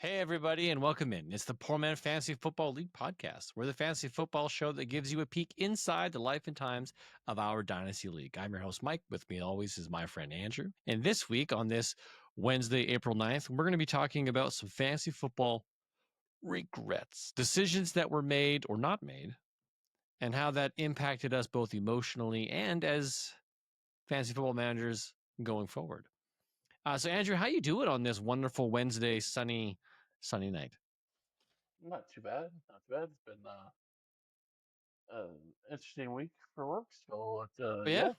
Hey, everybody, and welcome in. It's the Poor Man Fantasy Football League podcast. We're the fantasy football show that gives you a peek inside the life and times of our Dynasty League. I'm your host, Mike. With me always is my friend Andrew. And this week, on this Wednesday, April 9th, we're going to be talking about some fantasy football regrets, decisions that were made or not made, and how that impacted us both emotionally and as fantasy football managers going forward. So, Andrew, how you doing on this wonderful Wednesday, sunny night? Not too bad. Not too bad. It's been an interesting week for work. So Oh, yeah, yeah.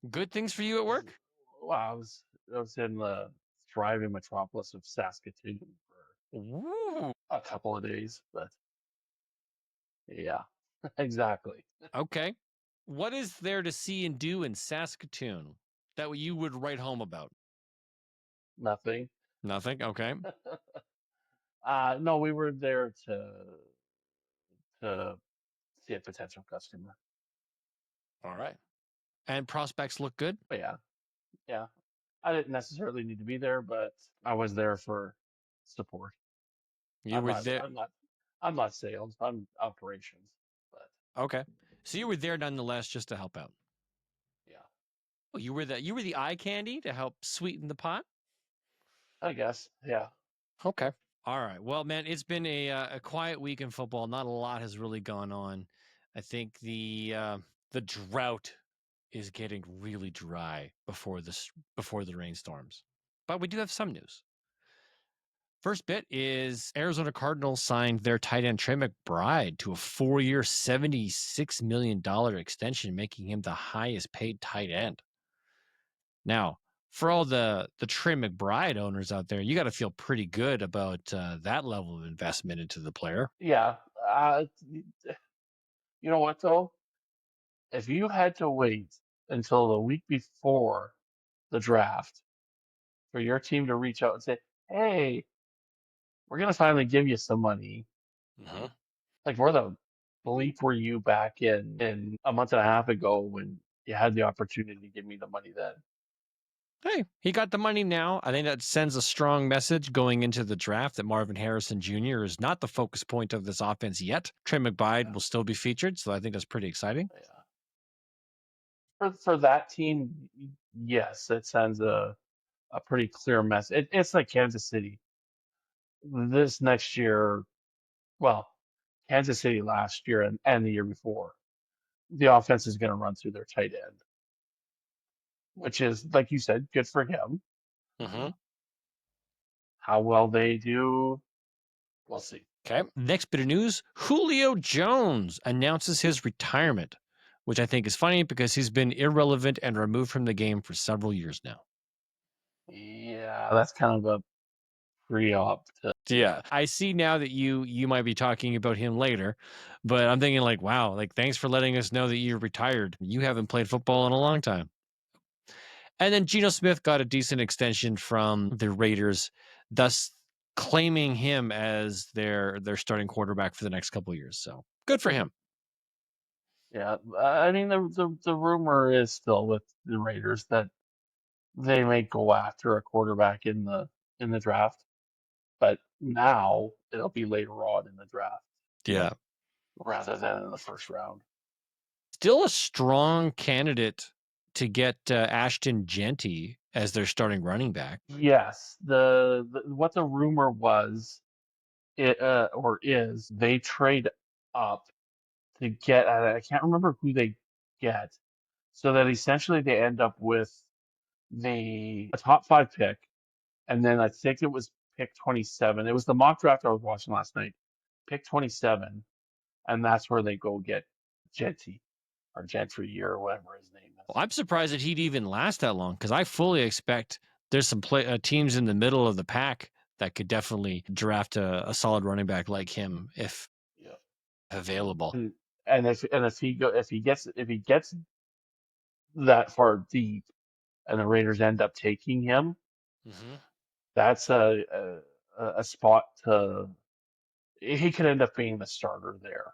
good things for you at Was, work? well, I was in the thriving metropolis of Saskatoon for Ooh. a couple of days, but yeah, exactly. Okay. What is there to see and do in Saskatoon that you would write home about? Nothing. Nothing. Okay. No, we were there to see a potential customer. All right. And prospects look good? But yeah, yeah. I didn't necessarily need to be there, but I was there for support. You I'm were not. there. I'm not sales. I'm operations. But Okay. So you were there nonetheless just to help out. yeah, Oh, you were the eye candy to help sweeten the pot? I guess. Yeah. Okay. All right. Well, man, it's been a quiet week in football. Not a lot has really gone on. I think the drought is getting really dry before the rainstorms. But we do have some news. First bit is Arizona Cardinals signed their tight end Trey McBride to a 4-year, $76 million extension, making him the highest paid tight end. Now, for all the Trey McBride owners out there, you got to feel pretty good about that level of investment into the player. Yeah. You know what though? If you had to wait until the week before the draft for your team to reach out and say, "Hey, we're gonna finally give you some money," Mhm. like where the bleep were you back in a month and a half ago when you had the opportunity to give me the money then? Hey, he got the money now. I think that sends a strong message going into the draft that Marvin Harrison Jr. is not the focus point of this offense yet. Trey McBride Yeah. will still be featured, so I think that's pretty exciting. Yeah. For that team, yes, it sends a pretty clear message. It's like Kansas City this next year. Well, Kansas City last year and the year before. The offense is going to run through their tight end, which is, like you said, good for him. Mm-hmm. How well they do, we'll see. Okay. Next bit of news Julio Jones announces his retirement, which I think is funny because he's been irrelevant and removed from the game for several years now. Yeah, that's kind of a pre-op to, Yeah. I see now that you might be talking about him later, but I'm thinking like, wow, like thanks for letting us know that you're retired. You haven't played football in a long time. And then Geno Smith got a decent extension from the Raiders, thus claiming him as their starting quarterback for the next couple of years. So good for him. yeah. I mean, the rumor is still with the Raiders that they may go after a quarterback in the draft, but now it'll be later on in the draft Yeah. rather than in the first round. Still a strong candidate to get Ashton Genty as their starting running back. Yes, the what the rumor was, it or is they trade up to get, I can't remember who they get, so that essentially they end up with a top five pick, and then I think it was pick 27. It was the mock draft I was watching last night. Pick 27, and that's where they go get Genty or Gentry or whatever his name is. Well, I'm surprised that he'd even last that long because I fully expect there's some teams in the middle of the pack that could definitely draft a solid running back like him if Yeah. available. And if he gets that far deep, and the Raiders end up taking him, Mm-hmm. that's a spot to. He could end up being the starter there.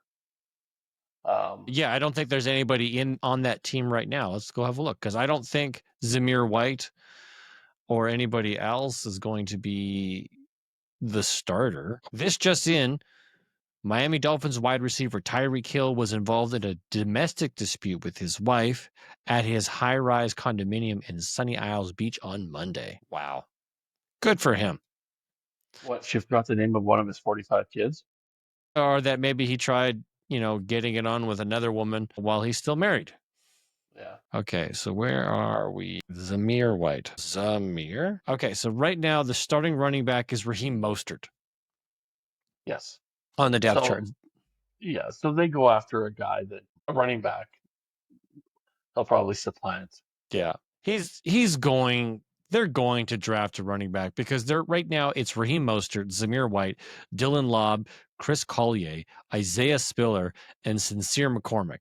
Yeah, I don't think there's anybody in on that team right now. Let's go have a look because I don't think Zamir White or anybody else is going to be the starter. This just in, Miami Dolphins wide receiver Tyreek Hill was involved in a domestic dispute with his wife at his high-rise condominium in Sunny Isles Beach on Monday. Wow. Good for him. What, she forgot the name of one of his 45 kids? Or that maybe he tried, getting it on with another woman while he's still married. Yeah. Okay, so where are we? Zamir White. Zamir? Okay, so right now the starting running back is Raheem Mostert Yes. on the depth chart. So, yeah, so they go after a running back, they'll probably supplant. Yeah. They're going to draft a running back because they're right now it's Raheem Mostert, Zamir White, Dylan Lobb, Chris Collier, Isaiah Spiller, and Sincere McCormick.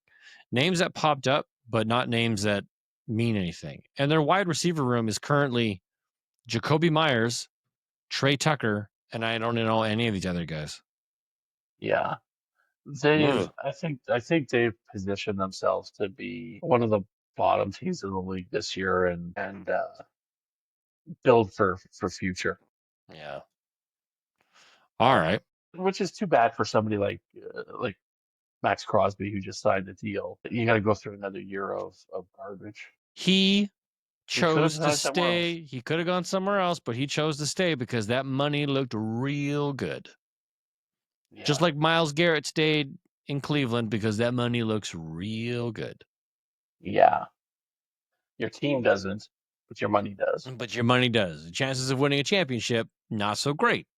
Names that popped up, but not names that mean anything. And their wide receiver room is currently Jacoby Myers, Trey Tucker, and I don't know any of these other guys. Yeah. Ugh. I think they've positioned themselves to be one of the bottom teams in the league this year and build for future. Yeah. All right. Which is too bad for somebody like Max Crosby who just signed a deal. You got to go through another year of garbage. He He could have chose to signed somewhere else. stay. He could have gone somewhere else, but he chose to stay because that money looked real good. Just Yeah, like Myles Garrett stayed in Cleveland because that money looks real good. yeah. Your team doesn't, but your money does. But your money does. The chances of winning a championship, not so great.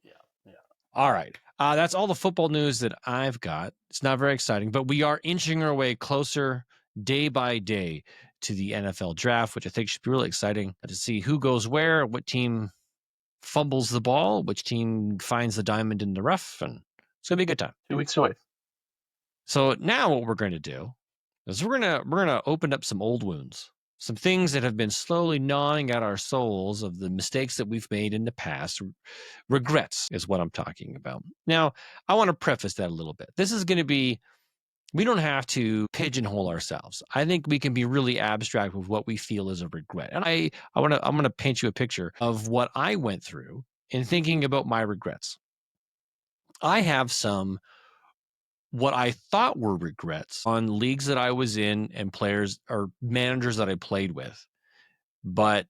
Yeah, yeah. All right. That's all the football news that I've got. It's not very exciting, but we are inching our way closer day by day to the NFL draft, which I think should be really exciting to see who goes where, what team fumbles the ball, which team finds the diamond in the rough, and it's gonna be a good time. 2 weeks away. So now what we're going to do is we're gonna open up some old wounds, some things that have been slowly gnawing at our souls of the mistakes that we've made in the past. Regrets is what I'm talking about. Now, I want to preface that a little bit. This is going to be we don't have to pigeonhole ourselves. I think we can be really abstract with what we feel is a regret. And I'm going to paint you a picture of what I went through in thinking about my regrets. I have some what I thought were regrets on leagues that I was in and players or managers that I played with. But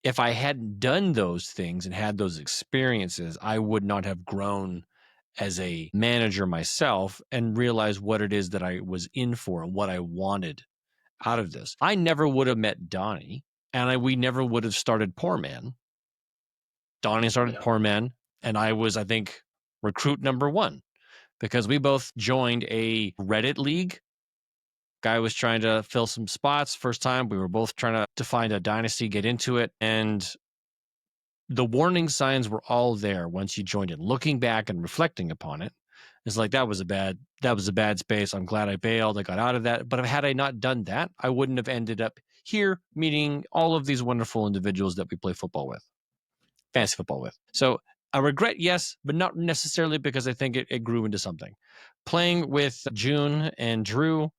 if I hadn't done those things and had those experiences, I would not have grown as a manager myself and realized what it is that I was in for and what I wanted out of this. I never would have met Donnie and we never would have started Poor Man. Donnie started Yeah. Poor Man and I was, I think, recruit number one because we both joined a Reddit league. Guy was trying to fill some spots first time. We were both trying to find a dynasty, get into it. And the warning signs were all there once you joined it. Looking back and reflecting upon it, it's like that was a bad space. I'm glad I bailed. I got out of that. But had I not done that, I wouldn't have ended up here meeting all of these wonderful individuals that we play football with, fantasy football with. So a regret, yes, but not necessarily because I think it grew into something. Playing with June and Drew,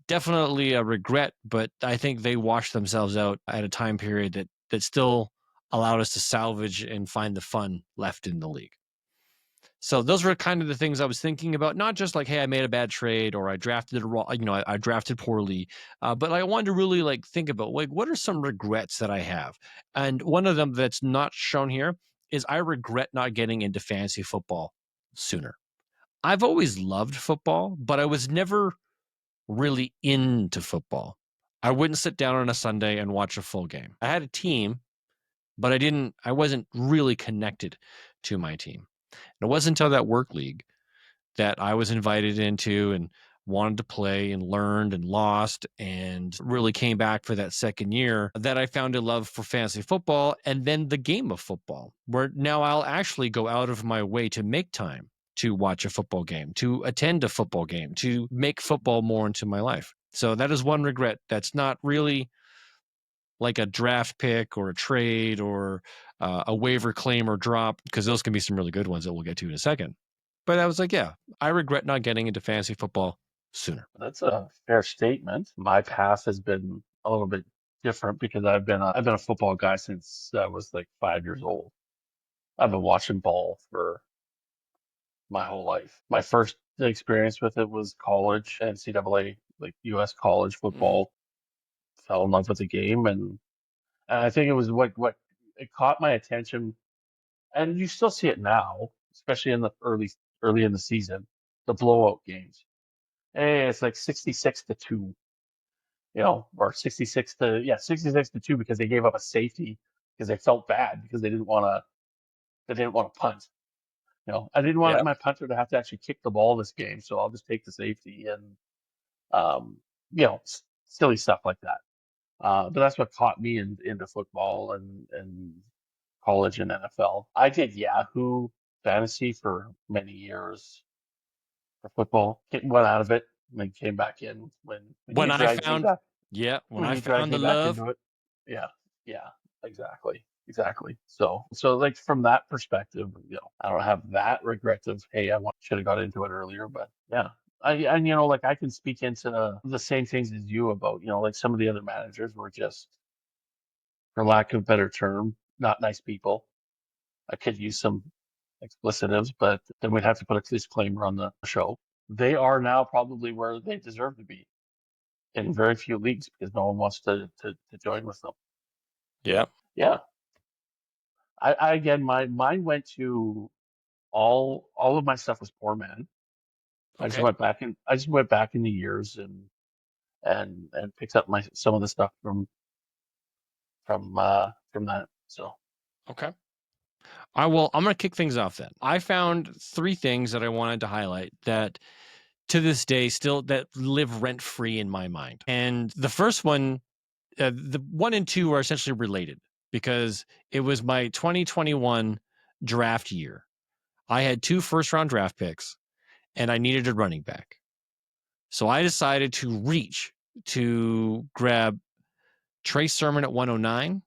definitely a regret, but I think they washed themselves out at a time period that still allowed us to salvage and find the fun left in the league. So those were kind of the things I was thinking about, not just like, hey, I made a bad trade or I drafted it wrong, I drafted poorly, but I wanted to really like think about like what are some regrets that I have, and one of them that's not shown here is I regret not getting into fantasy football sooner. I've always loved football, but I was never really into football. I wouldn't sit down on a Sunday and watch a full game. I had a team, but I wasn't really connected to my team. And it wasn't until that work league that I was invited into and wanted to play and learned and lost and really came back for that second year that I found a love for fantasy football and then the game of football, where now I'll actually go out of my way to make time to watch a football game, to attend a football game, to make football more into my life. So that is one regret that's not really like a draft pick or a trade or a waiver claim or drop, because those can be some really good ones that we'll get to in a second. But I was like, yeah, I regret not getting into fantasy football sooner. That's a fair statement. My path has been a little bit different because I've been a football guy since I was like 5 years old. I've been watching ball for my whole life. My first experience with it was college, NCAA, like U.S. college Mhm. football. Fell in love with the game, and I think it was what it caught my attention, and you still see it now, especially in the early in the season, the blowout games. Hey, it's like 66-2, or 66-2 because they gave up a safety because they felt bad because they didn't want to punt. I didn't want Yeah. my punter to have to actually kick the ball this game, so I'll just take the safety and um, silly stuff like that. But that's what caught me into football and college and NFL. I did Yahoo Fantasy for many years for football. Went out of it and then came back in when When you I dragged me found back Yeah, when when I you dragged found me the back love. into it. Yeah, yeah, exactly. So like from that perspective, I don't have that regret of hey, should have got into it earlier, but yeah. And like I can speak into the same things as you about like some of the other managers were just, for lack of a better term, not nice people. I could use some explicitives, but then we'd have to put a disclaimer on the show. They are now probably where they deserve to be in very few leagues because no one wants to join with them. Yeah. Yeah. I again, my mine went to all of my stuff was poor man. Okay. I just went back in the years and picked up my some of the stuff from that. So Okay. I'm going to kick things off then. I found three things that I wanted to highlight that to this day still that live rent free in my mind. And the first one, the one and two are essentially related because it was my 2021 draft year. I had 2 first-round draft picks and I needed a running back. So I decided to reach to grab Trey Sermon at 109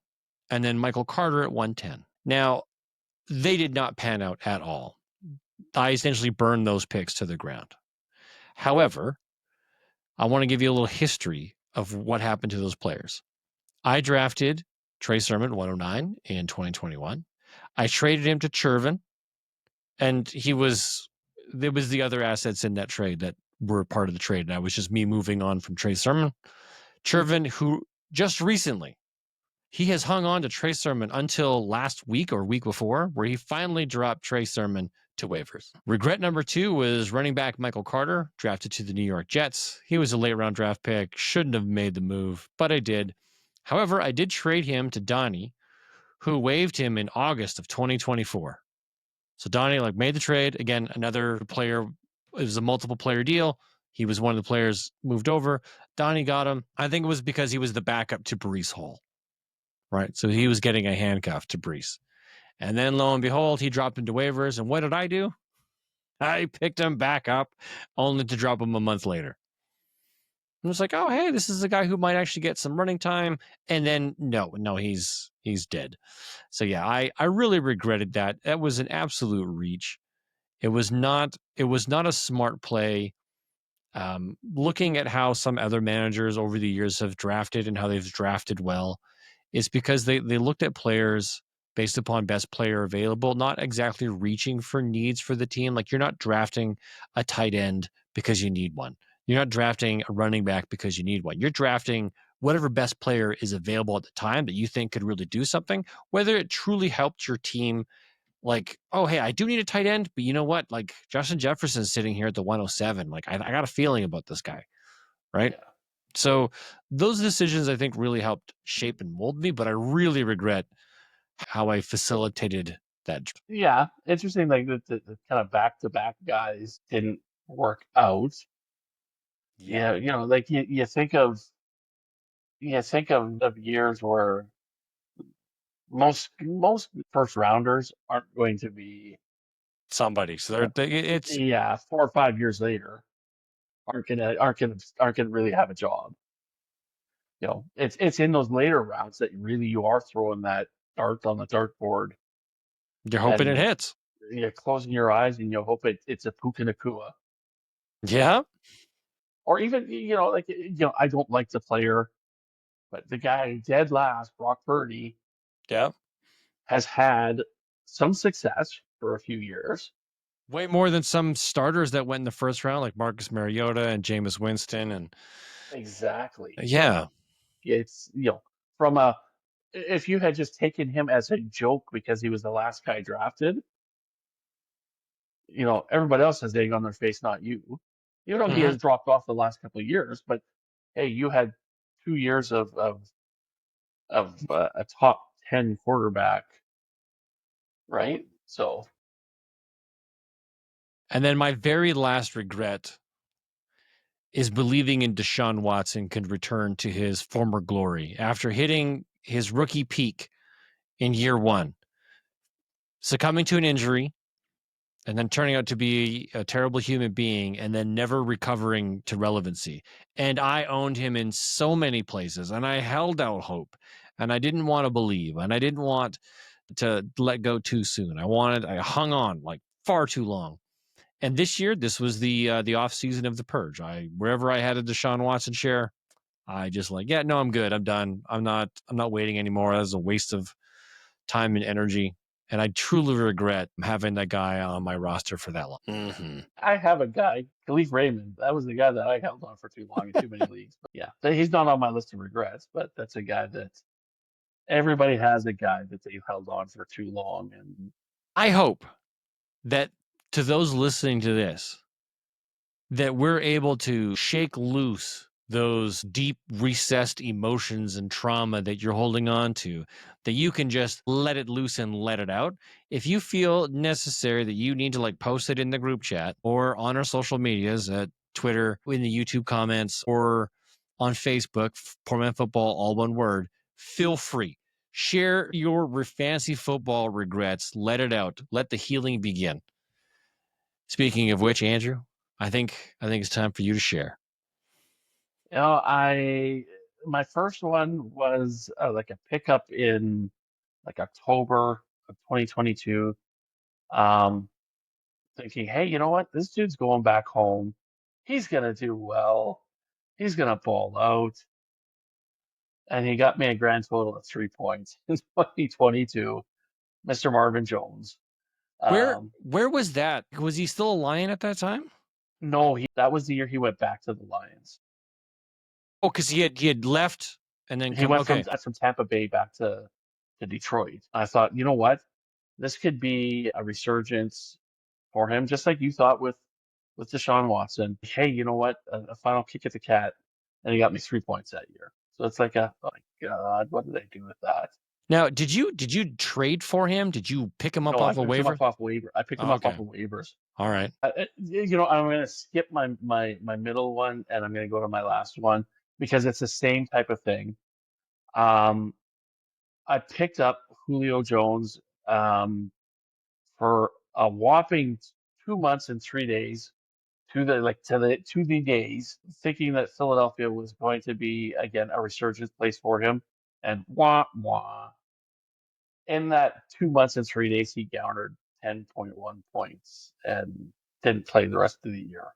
and then Michael Carter at 110. Now, they did not pan out at all. I essentially burned those picks to the ground. However, I want to give you a little history of what happened to those players. I drafted Trey Sermon 109 in 2021. I traded him to Chervin, and there was the other assets in that trade that were part of the trade. And I was just me moving on from Trey Sermon. Chervin, who just recently he has hung on to Trey Sermon until last week or week before, where he finally dropped Trey Sermon to waivers. Regret number 2 was running back Michael Carter, drafted to the New York Jets. He was a late round draft pick, shouldn't have made the move, but I did. However, I did trade him to Donnie, who waived him in August of 2024. So Donnie made the trade. Again, another player. It was a multiple player deal. He was one of the players moved over. Donnie got him. I think it was because he was the backup to Brees Hall. Right. So he was getting a handcuff to Brees. And then lo and behold, he dropped into waivers. And what did I do? I picked him back up only to drop him a month later. And it was like, oh, hey, this is a guy who might actually get some running time. And then no, he's dead. So yeah, I really regretted that. That was an absolute reach. It was not a smart play. Looking at how some other managers over the years have drafted and how they've drafted well, is because they looked at players based upon best player available, not exactly reaching for needs for the team. Like you're not drafting a tight end because you need one. You're not drafting a running back because you need one. You're drafting whatever best player is available at the time that you think could really do something, whether it truly helped your team. Like, oh, hey, I do need a tight end, but you know what? Like Justin Jefferson's sitting here at the 107. Like, I got a feeling about this guy, right? yeah. So those decisions I think really helped shape and mold me, but I really regret how I facilitated that. Yeah, interesting. Like the kind of back to back guys didn't work out. Yeah. Yeah, like you think of years where most first rounders aren't going to be, Somebody. So it's 4 or 5 years later aren't gonna really have a job. It's in those later rounds that really you are throwing that dart on the dartboard you're hoping it and hits. you're closing your eyes and you hope it's a Puka Nakua. Yeah. Or even, like, I don't like the player, but the guy dead last, Brock Purdy, Yeah. has had some success for a few years. Way more than some starters that went in the first round, like Marcus Mariota and Jameis Winston, and Exactly. yeah. It's, from a, if you had just taken him as a joke because he was the last guy drafted, everybody else has egg on their face, not you. Even though he Hmm. has dropped off the last couple of years, but hey, you had 2 years of a top 10 quarterback, right? So And then my very last regret is believing in Deshaun Watson could return to his former glory after hitting his rookie peak in year one, succumbing to an injury, and then turning out to be a terrible human being and then never recovering to relevancy. And I owned him in so many places, and I held out hope, and I didn't want to believe, and I didn't want to let go too soon. I hung on like far too long. And this year, this was the off season of the purge. Wherever I had a Deshaun Watson share, I just yeah, no, I'm good. I'm done. I'm not waiting anymore. That was a waste of time and energy. And I truly regret having that guy on my roster for that long. Mm-hmm. I have a guy, Khalif Raymond. That was the guy that I held on for too long in too many leagues. But yeah, he's not on my list of regrets, but that's a guy that everybody has a guy that they've held on for too long. And I hope that to those listening to this, that we're able to shake loose those deep recessed emotions and trauma that you're holding on to, that you can just let it loose and let it out. If you feel necessary that you need to post it in the group chat or on our social medias at Twitter, in the YouTube comments, or on Facebook, Poor Man Football, all one word, feel free. Share your fantasy football regrets. Let it out. Let the healing begin. Speaking of which, Andrew, I think it's time for you to share. I my first one was like a pickup in like October of 2022. Um, Thinking, hey, you know what? This dude's going back home. He's gonna do well. He's gonna ball out. And he got me a grand total of 3 points in 2022, Mr. Marvin Jones. Where Um, where was that? Was he still a Lion at that time? no, that was the year he went back to the Lions. Oh, because he had left and then He come. went Okay, from Tampa Bay back to Detroit. I thought, you know what? This could be a resurgence for him, just like you thought with Deshaun Watson. Hey, you know what? A final kick at the cat, and he got me 3 points that year. So it's like oh my God, what did I do with that? now did you trade for him? Did you pick him up No, I off a picked him waiver? up off waiver. I picked him Oh, up okay, off of waivers. all right. I'm going to skip my middle one and I'm going to go to my last one because it's the same type of thing. Um, I picked up Julio Jones for a whopping 2 months and 3 days to the days, thinking that Philadelphia was going to be again a resurgence place for him, and wah wah. In that 2 months and 3 days, he garnered 10.1 points and didn't play the rest of the year.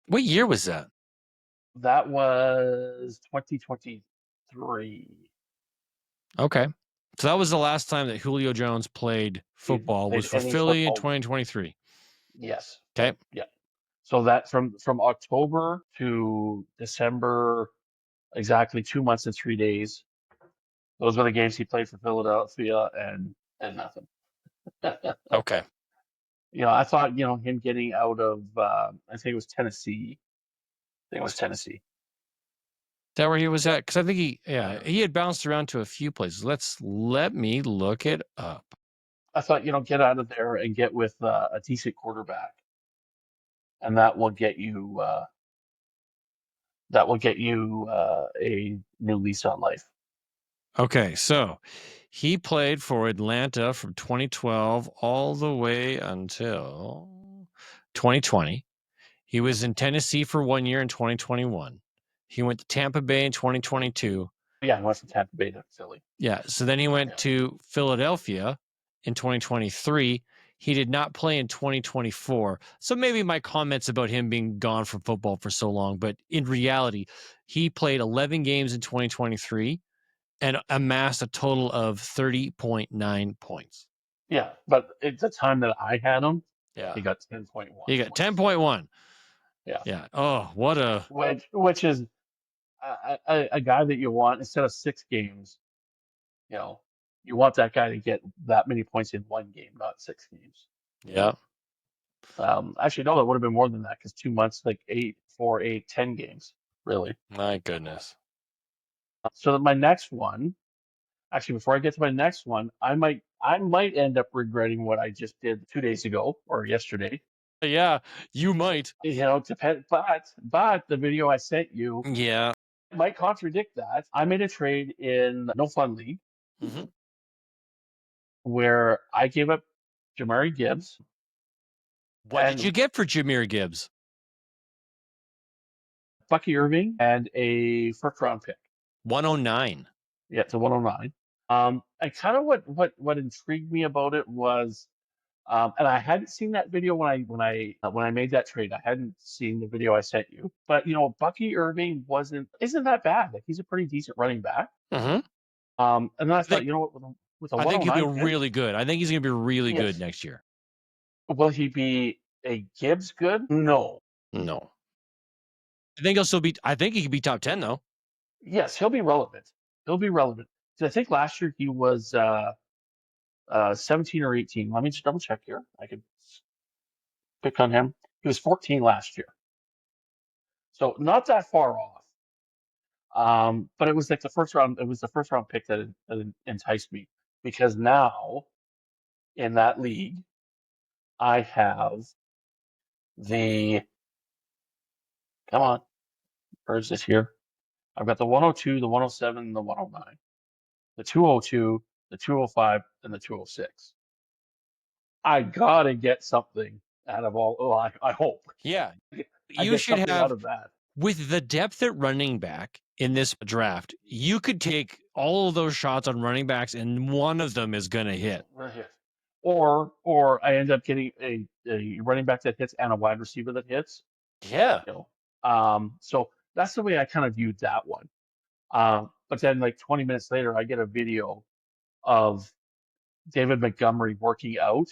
What year was that? That was 2023. Okay, so that was the last time that Julio Jones played He football was played for any Philly in football. 2023. Yes. Okay, Yeah. So that from October to December, exactly 2 months and 3 days. Those were the games he played for Philadelphia and nothing. okay. I thought, him getting out of, I think it was Tennessee. I think it was Tennessee. Is that where he was at? Because I think Yeah. he had bounced around to a few places. Let me look it up. I thought, get out of there and get with a decent quarterback, and that will get you a new lease on life. Okay, so he played for Atlanta from 2012 all the way until 2020. He was in Tennessee for 1 year in 2021. He went to Tampa Bay in 2022. Yeah, he went from Tampa Bay to Philly. Yeah, so then he went Yeah. to Philadelphia in 2023. He did not play in 2024. So maybe my comments about him being gone from football for so long, but in reality, he played 11 games in 2023 and amassed a total of 30.9 points. Yeah, but at the time that I had him, Yeah. he got 10.1 You got points. 10.1. Yeah, Yeah. Oh, what a which is a guy that you want instead of 6 games. You know, you want that guy to get that many points in one game, not 6 games. yeah. Actually, no, that would have been more than that because 2 months, like 8, 4, 8, 10 games, really. My goodness. So my next one, actually, before I get to my next one, I might end up regretting what I just did 2 days ago or yesterday. Yeah, you might. Depend, but the video I sent you Yeah. might contradict that. I made a trade in No Fun League hmm where I gave up Jamari Gibbs What did you and get for Jameer Gibbs? Bucky Irving and a first round pick. 109. Yeah, it's a 109. And kind of what intrigued me about it was, and I hadn't seen that video when I made that trade. I hadn't seen the video I sent you, but Bucky Irving isn't that bad. Like he's a pretty decent running back. Mm-hmm. And then I I thought, think with a I think he'll be 109 pick, really good. I think he's going to be really good yes, next year. will he be a Gibbs good? No. No. I think he'll still be I think he could be top 10 though. Yes, he'll be relevant. He'll be relevant. 'Cause I think last year he was 17 or 18. Let me just double check here. I could pick on him. He was 14 last year, so not that far off. But it was like the first round. It was the first round pick that enticed me because now in that league I have the come on, where is this here? I've got the 102, the 107, and the 109, the 202, the 205, and the 206. I gotta get something out of all. Oh, I hope Yeah. I You get should something out have of that. with the depth at running back in this draft, you could take all of those shots on running backs and one of them is going to hit. Right here. Or I end up getting a running back that hits and a wide receiver that hits. Yeah. You so that's the way I kind of viewed that one. But then like 20 minutes later, I get a video of David Montgomery working out,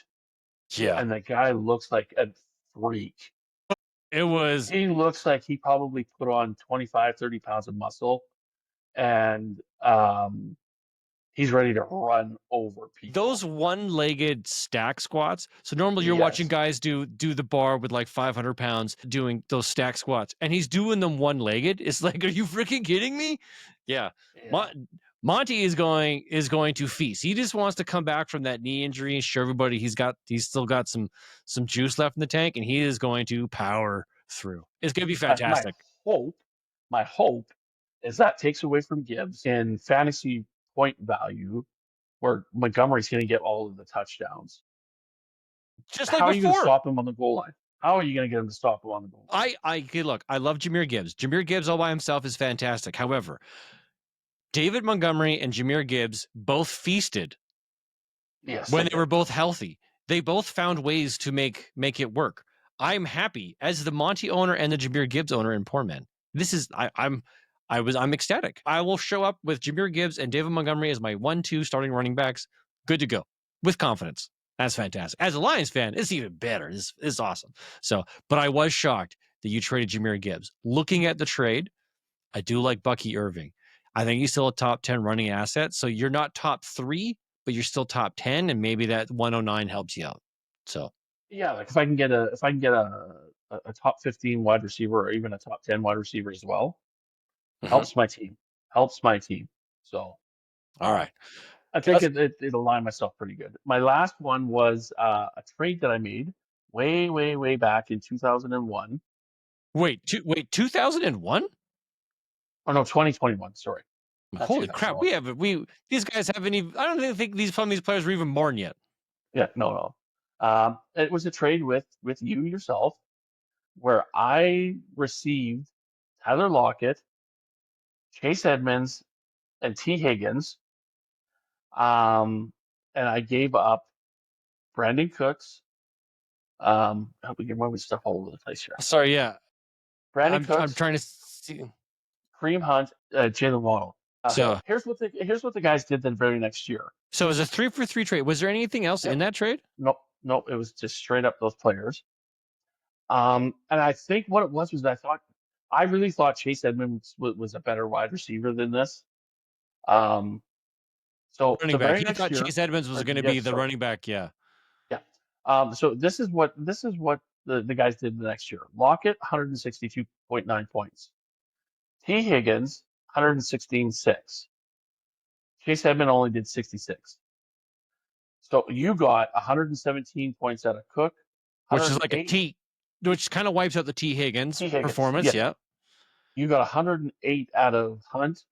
Yeah. and the guy looks like a freak. It was He looks like he probably put on 25, 30 pounds of muscle, and he's ready to run over people. those one-legged stack squats. So normally you're watching Yes. guys do the bar with like 500 pounds doing those stack squats, and he's doing them one-legged. It's like, are you freaking kidding me? Yeah. Yeah. Mon- Monty is going to feast. He just wants to come back from that knee injury and show everybody he's still got some juice left in the tank, and he is going to power through. It's going to be My fantastic. hope, my hope is that takes away from Gibbs in fantasy point value, where Montgomery's going to get all of the touchdowns. Just like How are you going to before. stop him on the goal line? How are you going to get him to stop him on the goal line? Okay, look, I love Jameer Gibbs. Jameer Gibbs all by himself is fantastic. However, David Montgomery and Jameer Gibbs both feasted Yes, when they they were did. both healthy. They both found ways to make it work. I'm happy as the Monty owner and the Jameer Gibbs owner in Poor Men. This is I'm ecstatic. I will show up with Jameer Gibbs and David Montgomery as my 1-2 starting running backs. Good to go with confidence. That's fantastic. As a Lions fan, it's even better. This is awesome. So, but I was shocked that you traded Jameer Gibbs. Looking at the trade, I do like Bucky Irving. I think he's still a top 10 running asset. So you're not top 3, but you're still top 10, and maybe that 109 helps you out. So, Yeah, like if I can get a top 15 wide receiver or even a top 10 wide receiver as well, mhm. helps my team. Helps my team. So All right. I think it'll line myself pretty good. My last one was a trade that I made way, way, way back in 2001. Wait, 2001? Oh no, 2021. Sorry, not Holy crap. 2001. These guys haven't even, I don't even think some of these players were even born yet. Yeah, no, no. It was a trade with you yourself where I received Tyler Lockett, Chase Edmonds, and T. Higgins. And I gave up Brandon Cooks. Help me get my stuff all over the place here. Sorry, yeah. Brandon I'm Cooks, trying to see. Kareem Hunt, Jalen Waddle. So Here's what the guys did the very next year. it was a 3-for-3 trade. Was there anything else in Yep. that trade? Nope. Nope. It was just straight up those players. And I think what it was I really thought Chase Edmonds was a better wide receiver than this. Um, so Running the back. very You next thought year, Chase Edmonds was or going to be yes, the sorry, running back. Yeah. yeah. So this is what the guys did the next year. Lockett, 162.9 points. T. Higgins, 116.6. Chase Edmonds only did 66. So you got 117 points out of Cook, Which is like a 108 T, which kind of wipes out the T. Higgins T. Higgins. performance. Yeah. Yeah. You got 108 out of Hunt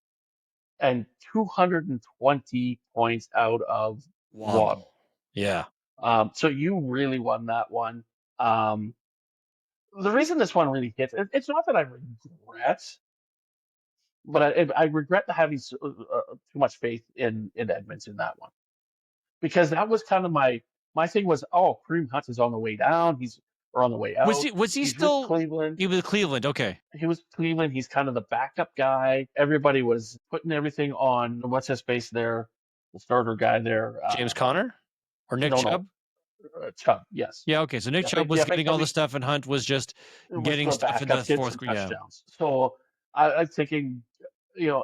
and 220 points out of Waddle. Waddle. Yeah. So you really won that one. Um, the reason this one really hits, it's not that I regret, but I regret having too much faith in Edmonds in that one, because that was kind of my thing was, oh, Kareem Hunt is on the way down. He's or on the way Was out. he? Was he He's with still? Cleveland. He was Cleveland. Okay. He was Cleveland. He's kind of the backup guy. Everybody was putting everything on what's his face there, the starter guy there. James Conner or Nick No, Chubb? Chubb. Yes. Yeah. Okay. So Nick Chubb was getting all the stuff, and Hunt was just It was getting the stuff in the backup, get fourth. some Yeah. touchdowns. So I'm thinking,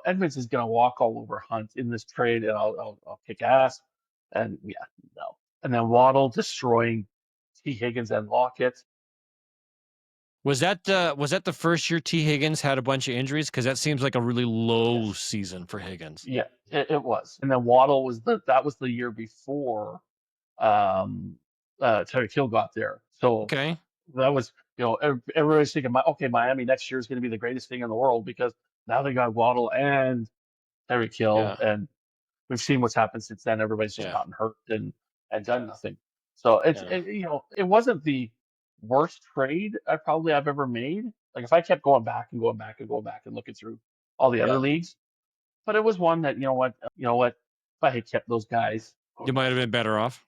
Edmonds is going to walk all over Hunt in this trade, and I'll kick ass. And yeah, no. And then Waddle destroying T. Higgins and Lockett. Was that the first year T. Higgins had a bunch of injuries? Because that seems like a really low season for Higgins. Yeah, it was. And then Waddle was the year before Tyreek Hill got there. So Okay. that was, everybody's thinking, Miami next year is going to be the greatest thing in the world because now they got Waddle and Tyreek Hill, Yeah. and we've seen what's happened since then. Everybody's just Yeah. gotten hurt and done nothing. So it wasn't the worst trade I've ever made. Like if I kept going back and going back and going back and looking through all the other leagues, but it was one that, if I had kept those guys, You might have been better off.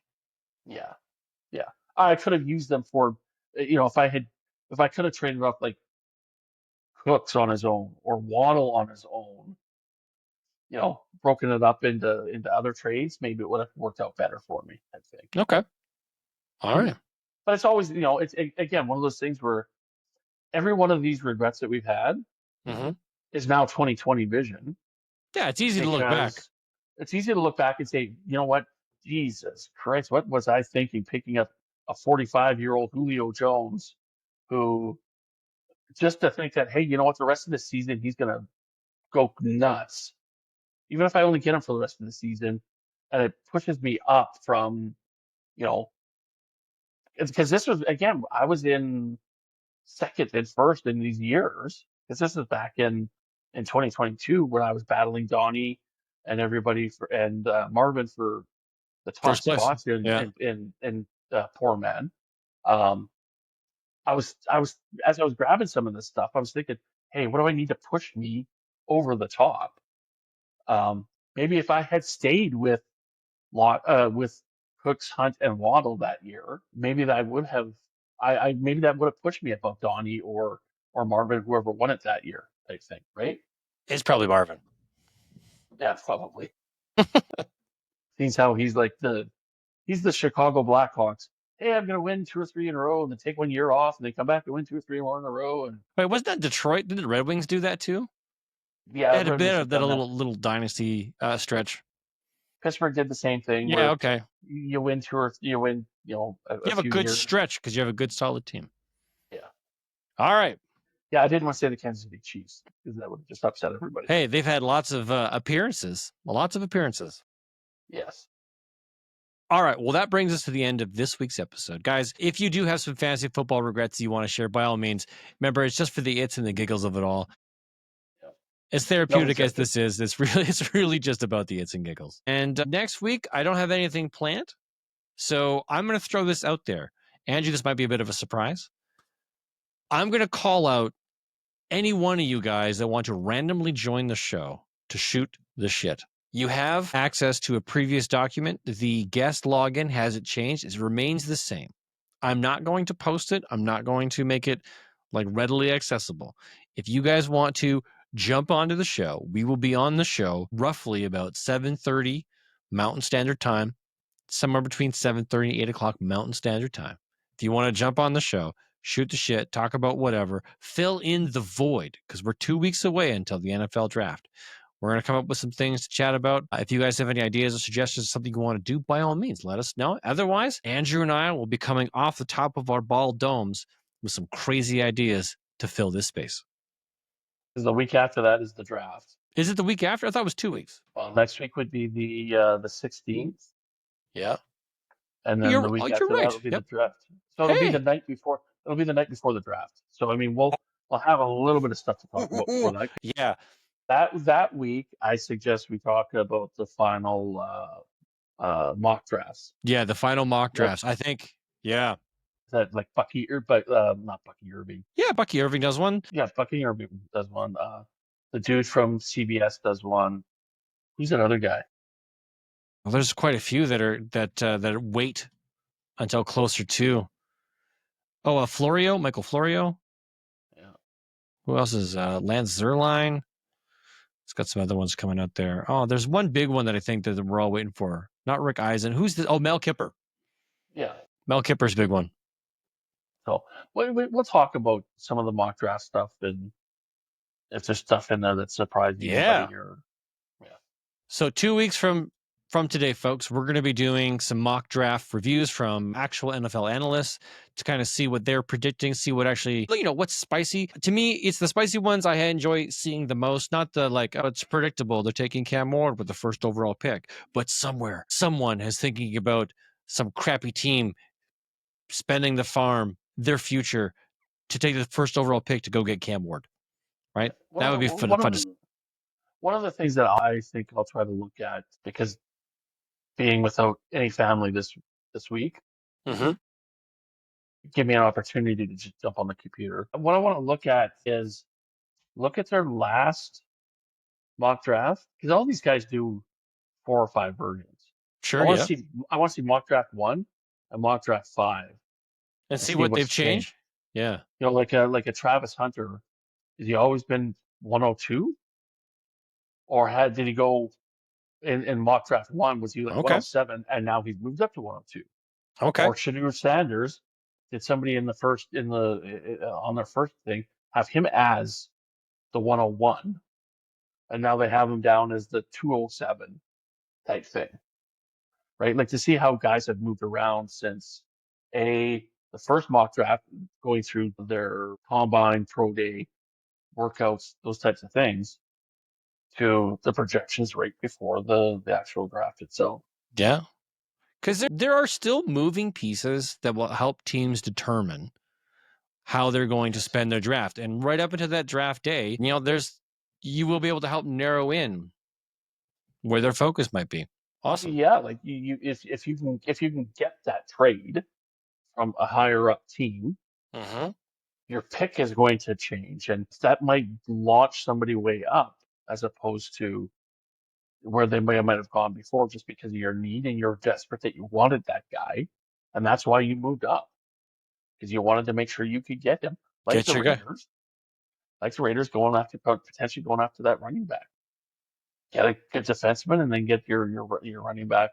yeah, yeah, I could have used them for, if I could have traded off like Cooks on his own or Waddle on his own, broken it up into other trades, maybe it would have worked out better for me, I think. Okay. All right. But it's always, it's again one of those things where every one of these regrets that we've had is now 2020 vision. Yeah, it's easy to look back. It's easy to look back and say, you know what, Jesus Christ, what was I thinking picking up a 45-year-old Julio Jones, who just to think that, hey, you know what, the rest of the season he's gonna go nuts, even if I only get him for the rest of the season, and it pushes me up from, because this was again, I was in second and first in these years, because this is back in 2022 when I was battling Donnie and everybody and Marvin for the top First place. spots Yeah. in Poor Man. I was as I was grabbing some of this stuff, I was thinking, hey, what do I need to push me over the top? Maybe if I had stayed with Cooks, Hunt, and Waddle that year, maybe that would have maybe that would have pushed me above Donnie or Marvin, whoever won it that year, I think, right? It's probably Marvin. Yeah, probably. Seems how he's like he's the Chicago Blackhawks. Hey, I'm gonna win 2 or 3 in a row, and then take 1 year off, and then come back and win 2 or 3 more in a row. And Wait, wasn't that Detroit? Did the Red Wings do that too? yeah, They had a bit of that little dynasty stretch. Pittsburgh did the same thing. Yeah, okay. You win you have a good stretch because you have a good solid team. Yeah. All right. Yeah, I didn't want to say the Kansas City Chiefs because that would have just upset everybody. Hey, they've had lots of appearances. Yes. All right. Well, that brings us to the end of this week's episode. Guys, if you do have some fantasy football regrets you want to share, by all means, remember, it's just for the its and the giggles of it all. As therapeutic as this is, it's really just about the its and giggles. And next week, I don't have anything planned, so I'm going to throw this out there. Angie, this might be a bit of a surprise. I'm going to call out any one of you guys that want to randomly join the show to shoot the shit. You have access to a previous document. The guest login hasn't changed. It remains the same. I'm not going to post it. I'm not going to make it like readily accessible. If you guys want to jump onto the show. We will be on the show roughly about 7:30 Mountain Standard Time, somewhere between 7:30 and 8 o'clock Mountain Standard Time. If you want to jump on the show, shoot the shit, talk about whatever, fill in the void, because we're 2 weeks away until the NFL draft. We're going to come up with some things to chat about. If you guys have any ideas or suggestions, something you want to do, by all means, let us know. Otherwise, Andrew and I will be coming off the top of our bald domes with some crazy ideas to fill this space. Because the week after that is the draft. Is it the week after? I thought it was 2 weeks. Well, next week would be the 16th. Yeah. And then the week after that will be the draft. So it'll be the night before. It'll be the night before the draft. So I mean, we'll have a little bit of stuff to talk about before that. Yeah. That week, I suggest we talk about the final mock drafts. Yeah, the final mock drafts. I think. Yeah. That like Bucky, but not Bucky Irving. Yeah, Bucky Irving does one. Yeah, Bucky Irving does one. The dude from CBS does one. Who's that other guy? Well, there's quite a few that wait until closer to. Oh, Michael Florio. Yeah. Who else is Lance Zierlein? It's got some other ones coming out there. Oh, there's one big one that I think that we're all waiting for. Not Rick Eisen. Who's the? Oh, Mel Kiper. Yeah. Mel Kiper's big one. So we'll talk about some of the mock draft stuff and if there's stuff in there that surprised anybody. Yeah. So 2 weeks from today, folks, we're going to be doing some mock draft reviews from actual NFL analysts to kind of see what they're predicting, see what actually, what's spicy. To me, it's the spicy ones I enjoy seeing the most, not the it's predictable. They're taking Cam Ward with the first overall pick, but someone is thinking about some crappy team spending the farm, their future, to take the first overall pick to go get Cam Ward, right? That would be fun to see. One of the things that I think I'll try to look at, because being without any family this week, give me an opportunity to just jump on the computer. What I want to look at is look at their last mock draft, because all these guys do 4 or 5 versions. Sure, I want to see mock draft 1 and mock draft 5, and see what they've changed. Yeah, like a Travis Hunter, has he always been 102, or did he go in mock draft 1? Was he like 107 and now he's moved up to 102? Okay. Or Shadur Sanders, did somebody on their first thing have him as the 101, and now they have him down as the 207 type thing, right? Like to see how guys have moved around since the first mock draft, going through their combine, pro day workouts, those types of things, to the projections right before the actual draft itself. Yeah. Because there are still moving pieces that will help teams determine how they're going to spend their draft. And right up until that draft day, you will be able to help narrow in where their focus might be. Awesome. Yeah, like if you can get that trade from a higher up team, your pick is going to change, and that might launch somebody way up as opposed to where they might have gone before, just because of your need and you're desperate that you wanted that guy, and that's why you moved up, because you wanted to make sure you could get him. Like the Raiders potentially going after that running back. Get a good defenseman and then get your running back,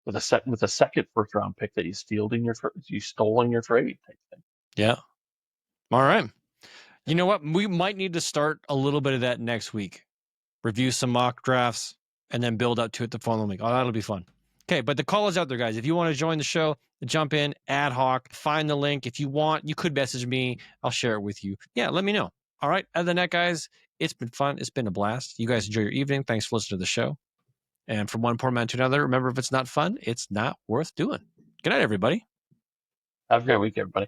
with a second first round pick that you stole in your trade type thing. Yeah. All right. You know what? We might need to start a little bit of that next week. Review some mock drafts and then build up to it the following week. Oh, that'll be fun. Okay, but the call is out there, guys. If you want to join the show, jump in, ad hoc, find the link. If you want, you could message me. I'll share it with you. Yeah, let me know. All right. Other than that, guys, it's been fun. It's been a blast. You guys enjoy your evening. Thanks for listening to the show. And from one poor man to another, remember, if it's not fun, it's not worth doing. Good night, everybody. Have a great week, everybody.